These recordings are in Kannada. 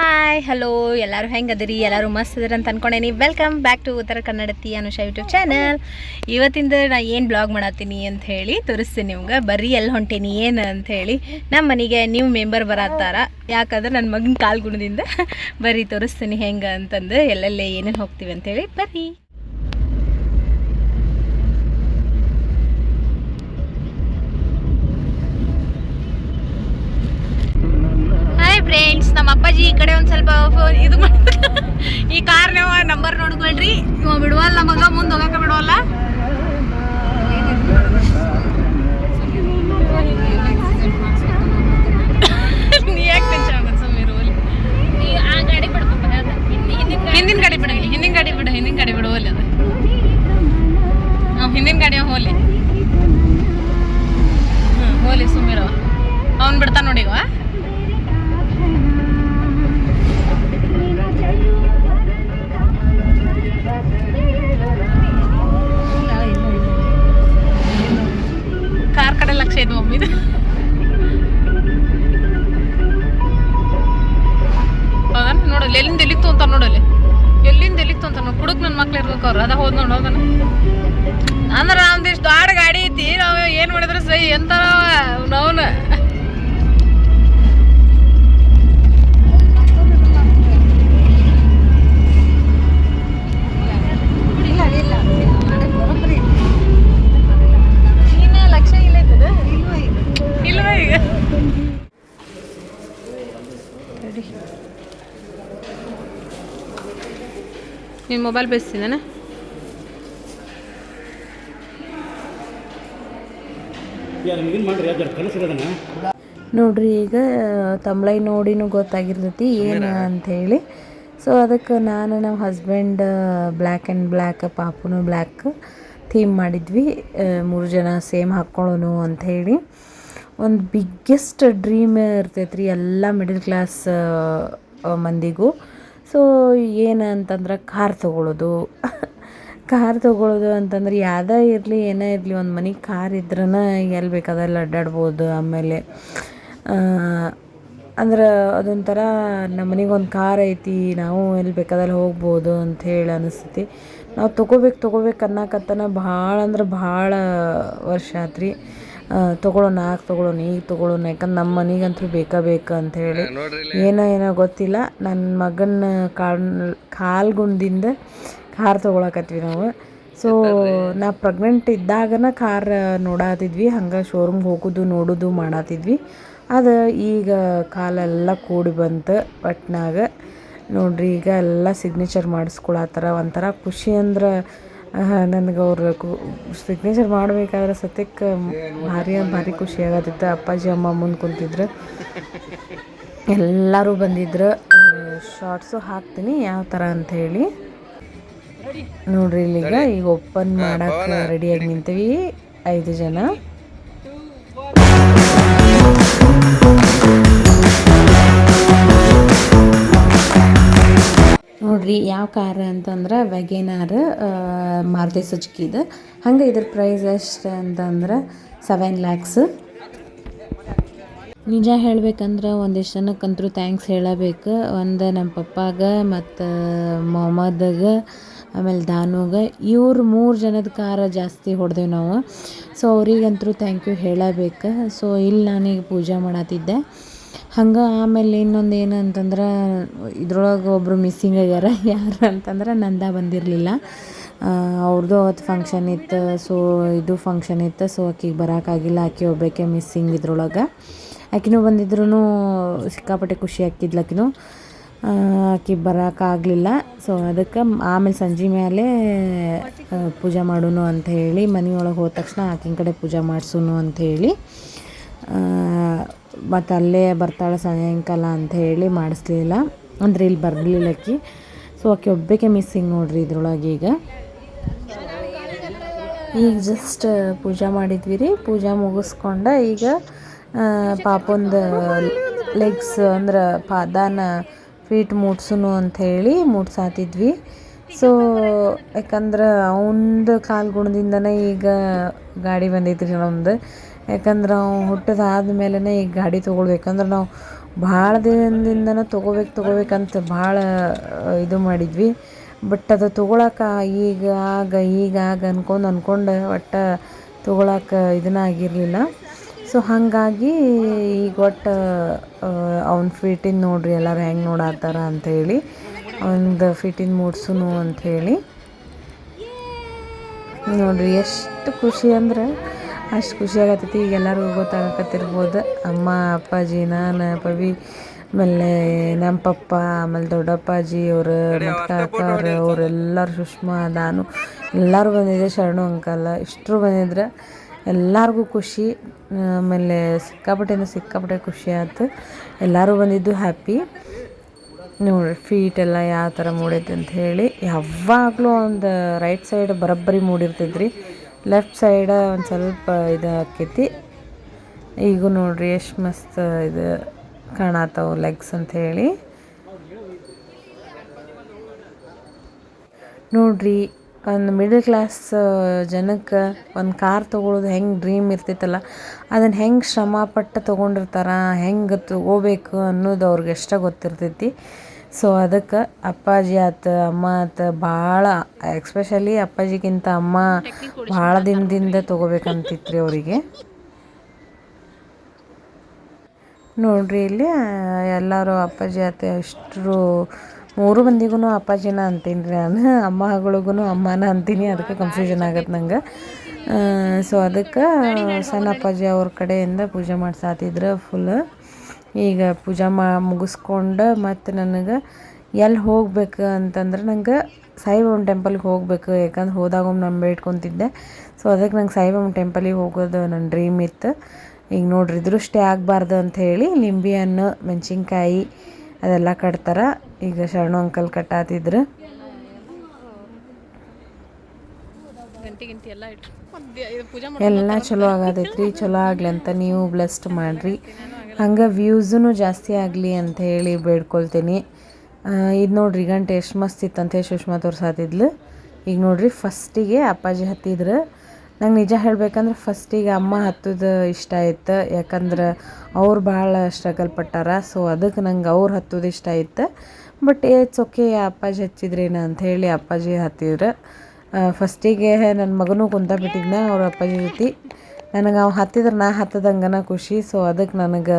ಹಾಯ್ ಹಲೋ, ಎಲ್ಲರೂ ಹೆಂಗದಿರಿ? ಎಲ್ಲರೂ ಮಸ್ತ್ ಅದಿರಿ ಅಂತ ಅನ್ಕೊಂಡೇನಿ. ವೆಲ್ಕಮ್ ಬ್ಯಾಕ್ ಟು ಉತ್ತರ ಕನ್ನಡತಿ ಅನುಷಾ ಯೂಟ್ಯೂಬ್ ಚಾನಲ್. ಇವತ್ತಿಂದ ನಾ ಏನು ಬ್ಲಾಗ್ ಮಾಡತ್ತೀನಿ ಅಂತ ಹೇಳಿ ತೋರಿಸ್ತೀನಿ ನಿಮ್ಗೆ. ಬರ್ರಿ ಎಲ್ಲಿ ಹೊಂಟೇನಿ ಏನು ಅಂತ ಹೇಳಿ. ನಮ್ಮ ಮನೆಗೆ ನೀವು ಮೆಂಬರ್ ಬರತ್ತಾರ, ಯಾಕಂದ್ರೆ ನನ್ನ ಮಗನ ಕಾಲು ಗುಣದಿಂದ ಬರ್ರಿ ತೋರಿಸ್ತೀನಿ ಹೆಂಗೆ ಅಂತಂದು, ಎಲ್ಲೆಲ್ಲೇ ಏನೇನು ಹೋಗ್ತೀವಿ ಅಂತೇಳಿ. ಬರ್ರಿ. ಫ್ರೆಂಡ್ಸ್, ನಮ್ಮ ಅಪ್ಪಾಜಿ ಈ ಕಡೆ ಒಂದು ಸ್ವಲ್ಪ ಇದು ಮಾಡ್ತಾರೆ. ಈ ಕಾರ್ ನೀವು ನಂಬರ್ ನೋಡ್ಕೊಳ್ರಿ. ಇವ ಬಿಡುವಲ್ಲ, ಮಗ ಮುಂದೆ ಹೋಗಕ್ಕೆ ಬಿಡುವಲ್ಲ. ನೀ ಯಾಕೆ ಟೆನ್ಷನ್ ಆಗುತ್ತೆ ಸುಮ್ಮನೆ? ಆ ಗಾಡಿ ಬಿಡ್ಬೇಕು, ಹಿಂದಿನ ಗಾಡಿ ಬಿಡ, ಹಿಂದಿನ ಗಾಡಿ ಬಿಡು, ಹಿಂದಿನ ಗಾಡಿ ಬಿಡು ಹೋಲಿ. ಅದು ಹಿಂದಿನ ಗಾಡಿ ಹೋಲಿ. ಹೋಲಿ ಸುಮ್ಮಿರೋ, ಅವ್ನು ಬಿಡ್ತಾನ ನೋಡಿವ. ಕಾರ್ ಕಡೆ ಲಕ್ಷ ಇದು ಮಮ್ಮಿದು. ಹೌದಾ? ನೋಡಲ್ಲ ಎಲ್ಲಿಂದ ಎಲ್ಲಿತ್ತು ಅಂತ ನೋಡಲ್ಲಿ, ಎಲ್ಲಿಂದ ಎಲ್ಲಿತ್ತು ಅಂತ ನೋಡಿ. ಕುಡುಕ್ ನನ್ನ ಮಕ್ಳು ಇರ್ಬೇಕು ಅವ್ರು. ಅದ ಹೋದ್ ನೋಡಿ ಹೋದನ ಅಂದ್ರೆ ಒಂದಿಷ್ಟು ದೊಡ್ಡ ಗಾಡಿ ಐತಿ. ನಾವು ಏನು ಮಾಡಿದ್ರೆ ಸೈ ಎಂತಾರ ನಾವ್ನ. ನೀನು ಮೊಬೈಲ್ ಬೇಯಿಸ್ತಿದ್ದಾನೆ. ನೋಡ್ರಿ, ಈಗ ತಮ್ಲೈ ನೋಡಿನೂ ಗೊತ್ತಾಗಿರ್ತೈತಿ ಏನು ಅಂಥೇಳಿ. ಸೊ ಅದಕ್ಕೆ ನಾನು ನಮ್ಮ ಹಸ್ಬೆಂಡ್ ಬ್ಲ್ಯಾಕ್ ಆ್ಯಂಡ್ ಬ್ಲ್ಯಾಕ್, ಪಾಪುನು ಬ್ಲ್ಯಾಕ್ ಥೀಮ್ ಮಾಡಿದ್ವಿ. 3 ಜನ ಸೇಮ್ ಹಾಕ್ಕೊಳ್ಳೋನು ಅಂಥೇಳಿ. ಒಂದು ಬಿಗ್ಗೆಸ್ಟ್ ಡ್ರೀಮ್ ಇರ್ತೈತೆ ರೀ ಎಲ್ಲ ಮಿಡಲ್ ಕ್ಲಾಸ್ ಮಂದಿಗೂ. ಸೊ ಏನು ಅಂತಂದ್ರೆ ಕಾರ್ ತೊಗೊಳ್ಳೋದು. ಕಾರ್ ತೊಗೊಳ್ಳೋದು ಅಂತಂದ್ರೆ ಯಾವುದೇ ಇರಲಿ ಏನೇ ಇರಲಿ, ಒಂದು ಮನೆಗೆ ಕಾರ್ ಇದ್ರೂ ಎಲ್ಲಿ ಬೇಕಾದಲ್ಲಿ ಅಡ್ಡಾಡ್ಬೋದು. ಆಮೇಲೆ ಅಂದ್ರೆ ಅದೊಂಥರ ನಮ್ಮ ಮನೆಗೆ ಒಂದು ಕಾರ್ ಐತಿ, ನಾವು ಎಲ್ಲಿ ಬೇಕಾದಲ್ಲಿ ಹೋಗ್ಬೋದು ಅಂಥೇಳಿ ಅನಿಸ್ತೈತಿ. ನಾವು ತೊಗೋಬೇಕು ಅನ್ನಕತ್ತನ ಭಾಳ ಅಂದ್ರೆ ಭಾಳ ವರ್ಷ ಆತ್ರಿ. ತೊಗೊಳ್ಳೋಣ ಈಗ ತೊಗೊಳ್ಳೋಣ, ಯಾಕಂದ್ರೆ ನಮ್ಮ ಮನೆಗಂತೂ ಬೇಕು ಅಂಥೇಳಿ. ಏನೋ ಗೊತ್ತಿಲ್ಲ, ನನ್ನ ಮಗನ ಕಾಲ್ಗುಣದಿಂದ ಕಾರ್ ತೊಗೊಳಕತ್ವಿ ನಾವು. ಸೊ ನಾ ಪ್ರೆಗ್ನೆಂಟ್ ಇದ್ದಾಗನ ಕಾರ್ ನೋಡಾತಿದ್ವಿ, ಹಂಗೆ ಶೋರೂಮ್ಗೆ ಹೋಗೋದು ನೋಡೋದು ಮಾಡಾತಿದ್ವಿ. ಅದು ಈಗ ಕಾಲೆಲ್ಲ ಕೂಡಿ ಬಂತು ಒಟ್ನಾಗ. ನೋಡ್ರಿ, ಈಗ ಎಲ್ಲ ಸಿಗ್ನೇಚರ್ ಮಾಡಿಸ್ಕೊಳತ್ತಾರ. ಒಂಥರ ಖುಷಿ ಅಂದ್ರೆ ನನಗೆ ಅವ್ರು ಸಿಗ್ನೇಚರ್ ಮಾಡಬೇಕಾದ್ರೆ ಸತ್ಯಕ್ಕೆ ಭಾರಿ ಖುಷಿ ಆಗತ್ತಿತ್ತು. ಅಪ್ಪಾಜಿ ಅಮ್ಮ ಮುಂದೆ ಕುಂತಿದ್ರು, ಎಲ್ಲರೂ ಬಂದಿದ್ರು. ಶಾರ್ಟ್ಸು ಹಾಕ್ತೀನಿ ಯಾವ ಥರ ಅಂಥೇಳಿ. ನೋಡ್ರಿ, ಇಲ್ಲಿಗ ಈಗ ಓಪನ್ ಮಾಡೋಕ್ಕೆ ರೆಡಿಯಾಗಿ ನಿಂತೀವಿ 5 ಜನ. ನೋಡ್ರಿ, ಯಾವ ಕಾರ್ ಅಂತಂದ್ರೆ ವ್ಯಾಗೇನಾರ್, ಮಾರುತಿ ಸುಜುಕಿದು. ಹಂಗೆ ಇದ್ರ ಪ್ರೈಸ್ ಎಷ್ಟು ಅಂತಂದ್ರೆ 7 lakhs. ನಿಜ ಹೇಳ್ಬೇಕಂದ್ರೆ ಒಂದಿಷ್ಟು ಜನಕ್ಕಂತೂ ಥ್ಯಾಂಕ್ಸ್ ಹೇಳಬೇಕು. ಒಂದು ನಮ್ಮ ಪಪ್ಪಾಗ ಮತ್ತು ಮೊಹಮ್ಮದ್ಗೆ, ಆಮೇಲೆ ದಾನುಗೆ, ಇವ್ರು 3 ಜನದ ಕಾರ ಜಾಸ್ತಿ ಹೊಡೆದೇವು ನಾವು. ಸೊ ಅವ್ರಿಗಂತೂ ಥ್ಯಾಂಕ್ ಯು ಹೇಳಬೇಕು. ಸೊ ಇಲ್ಲಿ ನಾನೀಗ ಪೂಜೆ ಮಾಡತ್ತಿದ್ದೆ. ಹಂಗೆ ಆಮೇಲೆ ಇನ್ನೊಂದು ಏನು ಅಂತಂದ್ರೆ, ಇದ್ರೊಳಗೆ ಒಬ್ಬರು ಮಿಸ್ಸಿಂಗ್ ಆಗ್ಯಾರ. ಯಾರು ಅಂತಂದ್ರೆ ನಂದ ಬಂದಿರಲಿಲ್ಲ, ಅವ್ರದ್ದು ಅವತ್ತು ಫಂಕ್ಷನ್ ಇತ್ತು. ಸೊ ಇದು ಫಂಕ್ಷನ್ ಇತ್ತು, ಸೊ ಆಕಿಗೆ ಬರೋಕ್ಕಾಗಿಲ್ಲ. ಆಕೆ ಒಬ್ಬಾಕೆ ಮಿಸ್ಸಿಂಗ್ ಇದ್ರೊಳಗೆ. ಆಕಿನೂ ಬಂದಿದ್ರು ಸಿಕ್ಕಾಪಟ್ಟೆ ಖುಷಿ ಆಕ್ಕಿದ್ಲು. ಆಕೆ ಬರೋಕ್ಕಾಗಲಿಲ್ಲ. ಸೊ ಅದಕ್ಕೆ ಆಮೇಲೆ ಸಂಜೆ ಮೇಲೆ ಪೂಜೆ ಮಾಡೋನು ಅಂತ ಹೇಳಿ, ಮನೆಯೊಳಗೆ ಹೋದ ತಕ್ಷಣ ಆಕಿನ ಕಡೆ ಪೂಜೆ ಮಾಡಿಸೋನು ಅಂಥೇಳಿ, ಮತ್ತು ಅಲ್ಲೇ ಬರ್ತಾಳೆ ಸಾಯಂಕಾಲ ಅಂಥೇಳಿ ಮಾಡಿಸ್ಲಿಲ್ಲ. ಅಂದರೆ ಇಲ್ಲಿ ಬರಲಿಲ್ಲ ಆಕಿ. ಸೊ ಆಕೆ ಒಬ್ಬಾಕೆ ಮಿಸ್ಸಿಂಗ್ ನೋಡ್ರಿ ಇದ್ರೊಳಗೆ. ಈಗ ಜಸ್ಟ್ ಪೂಜೆ ಮಾಡಿದ್ವಿ ರೀ. ಪೂಜೆ ಮುಗಿಸ್ಕೊಂಡು ಈಗ ಪಾಪೊಂದು ಲೆಗ್ಸ್ ಅಂದ್ರೆ ಪಾದಾನ ಫೀಟ್ ಮೂಡ್ಸುನು ಅಂಥೇಳಿ ಮೂಡ್ಸಾತಿದ್ವಿ. ಸೊ ಯಾಕಂದ್ರೆ ಅವನದು ಕಾಲು ಗುಣದಿಂದನೇ ಈಗ ಗಾಡಿ ಬಂದೈತ್ರಿ ನಮ್ಮದು. ಯಾಕಂದ್ರೆ ನಾವು ಹುಟ್ಟಿದಾದ್ಮೇಲೆ ಈ ಗಾಡಿ ತೊಗೊಳ್ಬೇಕಂದ್ರೆ ನಾವು ಭಾಳ ದಿನದಿಂದನೂ ತೊಗೋಬೇಕಂತ ಭಾಳ ಇದು ಮಾಡಿದ್ವಿ. ಬಟ್ ಅದು ತೊಗೊಳಕ್ಕೆ ಈಗ ಅನ್ಕೊಂಡು ಒಟ್ಟು ತೊಗೊಳಕ್ಕೆ ಇದನ್ನ ಆಗಿರಲಿಲ್ಲ. ಸೊ ಹಾಗಾಗಿ ಈಗ ಒಟ್ಟು ಅವ್ನ ಫಿಟ್ಟಿಂಗ್ ನೋಡ್ರಿ ಎಲ್ಲರೂ ಹೆಂಗೆ ನೋಡತ್ತಾರ ಅಂಥೇಳಿ ಒಂದು ಫಿಟ್ಟಿಂಗ್ ಮೂಡ್ಸುನು ಅಂಥೇಳಿ ನೋಡ್ರಿ ಎಷ್ಟು ಖುಷಿ ಅಂದ್ರೆ ಅಷ್ಟು ಖುಷಿ ಆಗತ್ತೈತಿ. ಈಗ ಎಲ್ಲರಿಗೂ ಗೊತ್ತಾಗಕತ್ತಿರ್ಬೋದು. ಅಮ್ಮ, ಅಪ್ಪಾಜಿ, ನಾನು, ಪವಿ, ಆಮೇಲೆ ನಮ್ಮ ಪಪ್ಪ, ಆಮೇಲೆ ದೊಡ್ಡಪ್ಪಾಜಿ ಅವರು, ಮತ್ತು ಕಾಕಾರು ಅವರೆಲ್ಲರೂ, ಸುಷ್ಮಾ, ನಾನು ಎಲ್ಲರೂ ಬಂದಿದ್ದೆ. ಶರಣು ಅಂಕಲ್ ಇಷ್ಟರು ಬಂದಿದ್ರೆ ಎಲ್ಲರಿಗೂ ಖುಷಿ. ಆಮೇಲೆ ಸಿಕ್ಕಾಪಟ್ಟೆ ಖುಷಿ ಆಯ್ತು. ಎಲ್ಲರೂ ಬಂದಿದ್ದು ಹ್ಯಾಪಿ. ನೋಡಿ ಫೀಟ್ ಎಲ್ಲ ಯಾವ ಥರ ಮೂಡೈತೆ ಅಂತ ಹೇಳಿ. ಯಾವಾಗಲೂ ಒಂದು ರೈಟ್ ಸೈಡ್ ಬರೋಬ್ಬರಿ ಮೂಡಿರ್ತೈತ್ರಿ, ಲೆಫ್ಟ್ ಸೈಡ ಒಂದು ಸ್ವಲ್ಪ ಇದು ಆಕೈತಿ. ಈಗ ನೋಡ್ರಿ ಎಷ್ಟು ಮಸ್ತ್ ಇದು ಕಾಣತ್ತವು ಲೆಗ್ಸ್ ಅಂಥೇಳಿ. ನೋಡ್ರಿ ಒಂದು ಮಿಡಲ್ ಕ್ಲಾಸ್ ಜನಕ್ಕೆ ಒಂದು ಕಾರ್ ತೊಗೊಳೋದು ಹೆಂಗೆ ಡ್ರೀಮ್ ಇರ್ತೈತಲ್ಲ, ಅದನ್ನು ಹೆಂಗೆ ಶ್ರಮಪಟ್ಟು ತೊಗೊಂಡಿರ್ತಾರ, ಹೆಂಗೆ ತೊಗೋಬೇಕು ಅನ್ನೋದು ಅವ್ರಿಗೆ ಎಷ್ಟೇ ಗೊತ್ತಿರ್ತೈತಿ. ಸೊ ಅದಕ್ಕೆ ಅಪ್ಪಾಜಿ ಆತು, ಅಮ್ಮ ಆತು, ಭಾಳ ಎಕ್ಸ್ಪೆಷಲಿ ಅಪ್ಪಾಜಿಗಿಂತ ಅಮ್ಮ ಭಾಳ ದಿನದಿಂದ ತೊಗೋಬೇಕಂತಿತ್ರಿ ಅವರಿಗೆ. ನೋಡ್ರಿ ಇಲ್ಲಿ ಎಲ್ಲರೂ ಅಪ್ಪಾಜಿ ಆತು ಇಷ್ಟರು 3 ಮಂದಿಗೂ ಅಪ್ಪಾಜಿನ ಅಂತೀನಿ ರೀ ನಾನು. ಅಮ್ಮಗಳಿಗೂ ಅಮ್ಮನ ಅಂತೀನಿ, ಅದಕ್ಕೆ ಕನ್ಫ್ಯೂಷನ್ ಆಗತ್ತೆ ನಂಗೆ. ಸೊ ಅದಕ್ಕೆ ಸಣ್ಣ ಅಪ್ಪಾಜಿ ಅವ್ರ ಕಡೆಯಿಂದ ಪೂಜೆ ಮಾಡ್ಸಾತಿದ್ರು ಫುಲ್. ಈಗ ಪೂಜೆ ಮುಗಿಸ್ಕೊಂಡು ಮತ್ತು ನನಗೆ ಎಲ್ಲಿ ಹೋಗ್ಬೇಕು ಅಂತಂದ್ರೆ ನಂಗೆ ಸಾಯಿಬಾಬನ ಟೆಂಪಲ್ಗೆ ಹೋಗಬೇಕು. ಯಾಕಂದ್ರೆ ಹೋದಾಗ ನಾನು ಬೇಡ್ಕೊತಿದ್ದೆ. ಸೊ ಅದಕ್ಕೆ ನಂಗೆ ಸಾಯಿಬಾಬನ ಟೆಂಪಲಿಗೆ ಹೋಗೋದು ನನ್ನ ಡ್ರೀಮ್ ಇತ್ತು. ಈಗ ನೋಡ್ರಿ ದೃಷ್ಟಿ ಆಗಬಾರ್ದು ಅಂಥೇಳಿ ಲಿಂಬೆ ಹಣ್ಣು, ಮೆಣಸಿನ್ಕಾಯಿ ಅದೆಲ್ಲ ಕಟ್ತಾರೆ. ಈಗ ಶರಣು ಅಂಕಲ್ ಕಟ್ಟಾತಿದ್ರು. ಎಲ್ಲ ಚಲೋ ಆಗತೈತ್ರಿ. ಚಲೋ ಆಗಲಿ ಅಂತ ನೀವು ಬ್ಲೆಸ್ಡ್ ಮಾಡಿರಿ. ಹಂಗೆ ವ್ಯೂಸೂ ಜಾಸ್ತಿ ಆಗಲಿ ಅಂತ ಹೇಳಿ ಬೇಡ್ಕೊಳ್ತೀನಿ. ಇದು ನೋಡ್ರಿ ಗಂಟೆ ಎಷ್ಟು ಮಸ್ತ್ ಇತ್ತಂತೆ ಸುಷ್ಮಾ ತೋರ್ಸಾತಿದ್ಲು. ಈಗ ನೋಡ್ರಿ ಫಸ್ಟಿಗೆ ಅಪ್ಪಾಜಿ ಹತ್ತಿದ್ರು. ನಂಗೆ ನಿಜ ಹೇಳಬೇಕಂದ್ರೆ ಫಸ್ಟಿಗೆ ಅಮ್ಮ ಹತ್ತೋದು ಇಷ್ಟ ಆಯ್ತು. ಯಾಕಂದ್ರೆ ಅವ್ರು ಭಾಳ ಸ್ಟ್ರಗಲ್ ಪಟ್ಟಾರ. ಸೊ ಅದಕ್ಕೆ ನಂಗೆ ಅವ್ರು ಹತ್ತೋದು ಇಷ್ಟ ಆಯ್ತು. ಬಟ್ ಇಟ್ಸ್ ಓಕೆ, ಅಪ್ಪಾಜಿ ಹಚ್ಚಿದ್ರೇನು ಅಂಥೇಳಿ ಅಪ್ಪಾಜಿ ಹತ್ತಿದ್ರು. ಫಸ್ಟಿಗೆ ನನ್ನ ಮಗನೂ ಕುಂತ ಅವ್ರ ಅಪ್ಪಾಜಿ ಜೊತೆ. ನನಗೆ ಅವು ಹತ್ತಿದ್ರೆ ನಾ ಹತ್ತದಂಗನ ಖುಷಿ. ಸೊ ಅದಕ್ಕೆ ನನಗೆ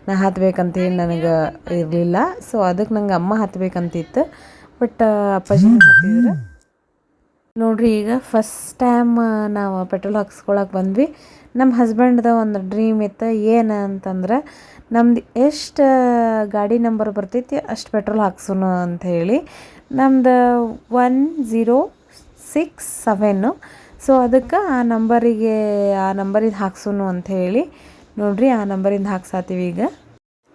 ನಾ ಹತ್ಬೇಕಂತೇಳಿ ನನಗೆ ಇರಲಿಲ್ಲ. ಸೊ ಅದಕ್ಕೆ ನಂಗೆ ಅಮ್ಮ ಹತ್ಬೇಕಂತಿತ್ತು. ಬಟ್ ಅಪ್ಪಾಜಿನ ಹತ್ತಿದ್ರು. ನೋಡ್ರಿ ಈಗ ಫಸ್ಟ್ ಟೈಮ್ ನಾವು ಪೆಟ್ರೋಲ್ ಹಾಕ್ಸ್ಕೊಳಕ್ಕೆ ಬಂದ್ವಿ. ನಮ್ಮ ಹಸ್ಬೆಂಡ್ದು ಒಂದು ಡ್ರೀಮ್ ಇತ್ತು. ಏನು ಅಂತಂದ್ರೆ ನಮ್ದು ಎಷ್ಟು ಗಾಡಿ ನಂಬರ್ ಬರ್ತೈತಿ ಅಷ್ಟು ಪೆಟ್ರೋಲ್ ಹಾಕ್ಸೋಣ ಅಂಥೇಳಿ. ನಮ್ದು 1067. ಸೊ ಅದಕ್ಕೆ ಆ ನಂಬರಿಗೆ ಹಾಕ್ಸೋಣ ಅಂಥೇಳಿ ನೋಡ್ರಿ ಆ ನಂಬರಿಂದ ಹಾಕ್ಸಾತೀವಿ ಈಗ.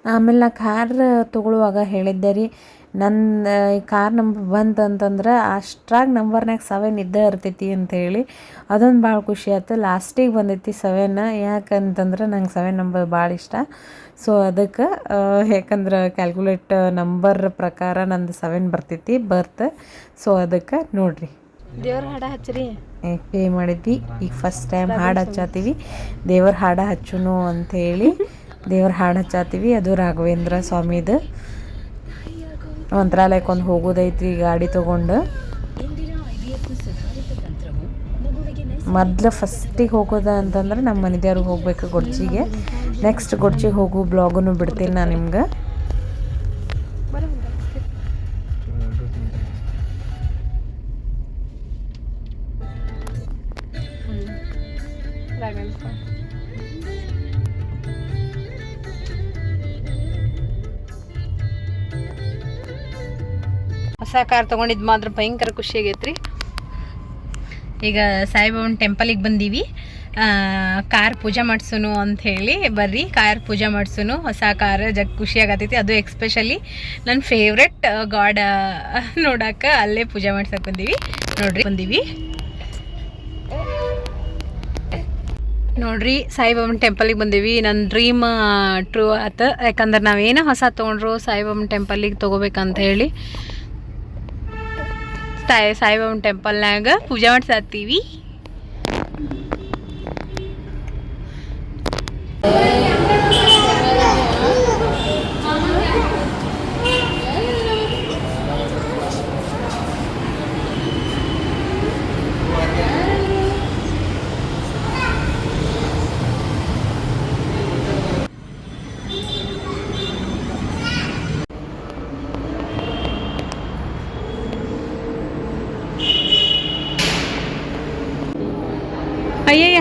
ಆಮೇಲೆ ನಾ ಕಾರ್ ತೊಗೊಳುವಾಗ ಹೇಳಿದ್ದೆ ರೀ, ನನ್ನ ಈ ಕಾರ್ ನಂಬರ್ ಬಂತು ಅಂತಂದ್ರೆ ಅಷ್ಟ್ರಾಗ ನಂಬರ್ನಾಗ 7 ಇದ್ದೇ ಇರ್ತೈತಿ ಅಂಥೇಳಿ. ಅದೊಂದು ಭಾಳ ಖುಷಿ ಆಯ್ತು. ಲಾಸ್ಟಿಗೆ ಬಂದೈತಿ 7. ಯಾಕಂತಂದ್ರೆ ನಂಗೆ 7 ನಂಬರ್ ಭಾಳ ಇಷ್ಟ. ಸೊ ಅದಕ್ಕೆ ಯಾಕಂದ್ರೆ ಕ್ಯಾಲ್ಕುಲೇಟ್ ನಂಬರ್ ಪ್ರಕಾರ ನಂದು 7 ಬರ್ತೈತಿ ಬರ್ತ್. ಸೊ ಅದಕ್ಕೆ ನೋಡ್ರಿ ದೇವ್ರ ಹಾಡ ಹಚ್ಚ್ರಿ ಪೇ ಮಾಡಿದ್ವಿ. ಈಗ ಫಸ್ಟ್ ಟೈಮ್ ಹಾಡು ಹಚ್ಚಾತೀವಿ. ದೇವ್ರ ಹಾಡ ಹಚ್ಚುನು ಅಂಥೇಳಿ ದೇವ್ರ ಹಾಡು ಹಚ್ಚಾತೀವಿ. ಅದು ರಾಘವೇಂದ್ರ ಸ್ವಾಮಿದು. ಮಂತ್ರಾಲಯಕ್ಕೆ ಒಂದು ಹೋಗೋದೈತ್ರಿ ಗಾಡಿ ತೊಗೊಂಡು. ಮೊದಲು ಫಸ್ಟಿಗೆ ಹೋಗೋದ ಅಂತಂದ್ರೆ ನಮ್ಮ ಮನೆದೇವ್ರಿಗೆ ಹೋಗ್ಬೇಕು ಗೊಡ್ಚಿಗೆ. ನೆಕ್ಸ್ಟ್ ಗೊಡ್ಚಿಗೆ ಹೋಗೋ ಬ್ಲಾಗನ್ನು ಬಿಡ್ತೀನಿ ನಾನು ನಿಮ್ಗೆ. ಹೊಸ ಕಾರ್ ತೊಗೊಂಡಿದ್ದು ಮಾತ್ರ ಭಯಂಕರ ಖುಷಿ ಆಗೈತ್ರಿ. ಈಗ ಸಾಯಿಬಾಬನ ಟೆಂಪಲಿಗೆ ಬಂದೀವಿ. ಕಾರ್ ಪೂಜೆ ಮಾಡಿಸೋನು ಅಂಥೇಳಿ ಬರ್ರಿ ಕಾರ್ ಪೂಜೆ ಮಾಡಿಸೋನು. ಹೊಸ ಕಾರ್ ಖುಷಿ ಆಗತೈತಿ. ಅದು ಎಕ್ಸ್ಪೆಷಲಿ ನನ್ನ ಫೇವ್ರೆಟ್ ಗಾಡ್ ನೋಡೋಕೆ ಅಲ್ಲೇ ಪೂಜೆ ಮಾಡ್ಸಕ್ಕೆ ಬಂದೀವಿ. ನೋಡ್ರಿ ಸಾಯಿಬಾಬನ ಟೆಂಪಲಿಗೆ ಬಂದೀವಿ. ನನ್ನ ಡ್ರೀಮ್ ಟ್ರೂ ಆಯ್ತು. ಯಾಕಂದ್ರೆ ನಾವೇನೋ ಹೊಸ ತೊಗೊಂಡ್ರು ಸಾಯಿಬಾಬನ ಟೆಂಪಲಿಗೆ ತೊಗೋಬೇಕಂತ ಹೇಳಿ ಸಾಯಿಬಾಬನ ಟೆಂಪಲ್ನಾಗ ಪೂಜೆ ಮಾಡ್ಸಾತೀವಿ.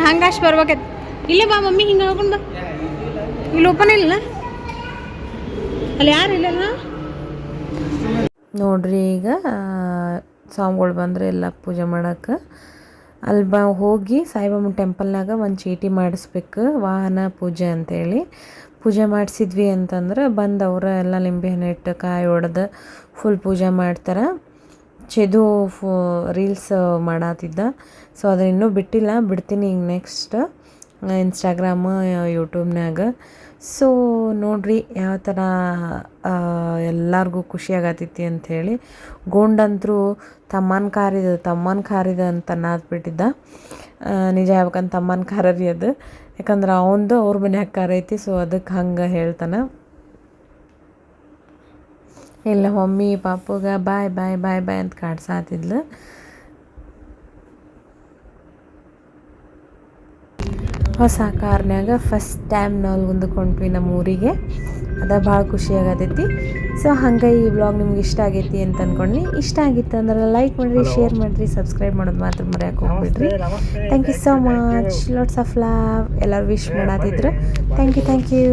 ಹಂಗಾಶ್ ಬರ್ಬೇಕೈತಿ. ಇಲ್ಲೇ ಬಾ ಮಮ್ಮಿ, ಹಿಂಗೆ ಹೋಗ್ಕೊಂಡು ಬಾ. ಇಲ್ಲಿ ಓಪನ್ ಇಲ್ಲ, ಅಲ್ಲಿ ಯಾರು ಇಲ್ಲ. ನೋಡ್ರಿ ಈಗ ಸ್ವಾಮಿಗಳು ಬಂದರೆ ಎಲ್ಲ ಪೂಜೆ ಮಾಡೋಕೆ ಅಲ್ಲಿ ಹೋಗಿ ಸಾಯಿಬಾಬನ ಟೆಂಪಲ್ನಾಗ ಒಂದು ಚೀಟಿ ಮಾಡಿಸ್ಬೇಕು, ವಾಹನ ಪೂಜೆ ಅಂತೇಳಿ. ಪೂಜೆ ಮಾಡಿಸಿದ್ವಿ ಅಂತಂದ್ರೆ ಬಂದವರು ಎಲ್ಲ ನಿಂಬೆಹಣ್ಣು ಇಟ್ಟು ಕಾಯಿ ಹೊಡೆದು ಫುಲ್ ಪೂಜೆ ಮಾಡ್ತಾರೆ. ಚೆದು ರೀಲ್ಸ್ ಮಾಡತ್ತಿದ್ದ, ಸೊ ಅದನ್ನ ಇನ್ನೂ ಬಿಟ್ಟಿಲ್ಲ, ಬಿಡ್ತೀನಿ ಈಗ ನೆಕ್ಸ್ಟ್ ಇನ್ಸ್ಟಾಗ್ರಾಮು ಯೂಟ್ಯೂಬ್ನಾಗ. ಸೊ ನೋಡ್ರಿ ಯಾವ ಥರ ಎಲ್ಲರಿಗೂ ಖುಷಿ ಆಗತ್ತೈತಿ ಅಂಥೇಳಿ. ಗೋಂಡಂತರೂ ತಮ್ಮನ ಕಾರಿದ ಅಂತ ನಾದ್ಬಿಟ್ಟಿದ್ದ. ನಿಜ ಹೇಳ್ಬೇಕಂತ ತಮ್ಮನ ಕಾರ ರೀ ಅದು, ಯಾಕಂದ್ರೆ ಅವಂದು ಅವ್ರ ಮನ್ಯಾಗ ಕಾರ ಐತಿ, ಸೊ ಅದಕ್ಕೆ ಹಂಗೆ ಹೇಳ್ತಾನೆ. ಇಲ್ಲ ಮಮ್ಮಿ ಪಾಪುಗ ಬಾಯ್ ಬಾಯ್ ಬಾಯ್ ಬಾಯ್ ಅಂತ ಕಾಡ್ಸಾತಿದ್ಲು. ಹೊಸ ಕಾರ್ನ್ಯಾಗ ಫಸ್ಟ್ ಟೈಮ್ ನಾವು ಹೊಂದ್ಕೊಂಡ್ವಿ ನಮ್ಮ ಊರಿಗೆ, ಅದ ಭಾಳ ಖುಷಿ ಆಗತೈತಿ. ಸೊ ಹಂಗೆ ಈ ವ್ಲಾಗ್ ನಿಮ್ಗೆ ಇಷ್ಟ ಆಗೈತಿ ಅಂತ ಅಂದ್ಕೊಂಡು, ಇಷ್ಟ ಆಗಿತ್ತು ಅಂದ್ರೆ ಲೈಕ್ ಮಾಡಿರಿ, ಶೇರ್ ಮಾಡಿರಿ, ಸಬ್ಸ್ಕ್ರೈಬ್ ಮಾಡೋದು ಮಾತ್ರ ಮರೆಯೋಕೆ ಹೋಗ್ಬಿಡ್ರಿ. Thank you so much, lots of love. ಎಲ್ಲರೂ ವಿಶ್ ಮಾಡತ್ತಿದ್ರು. Thank you.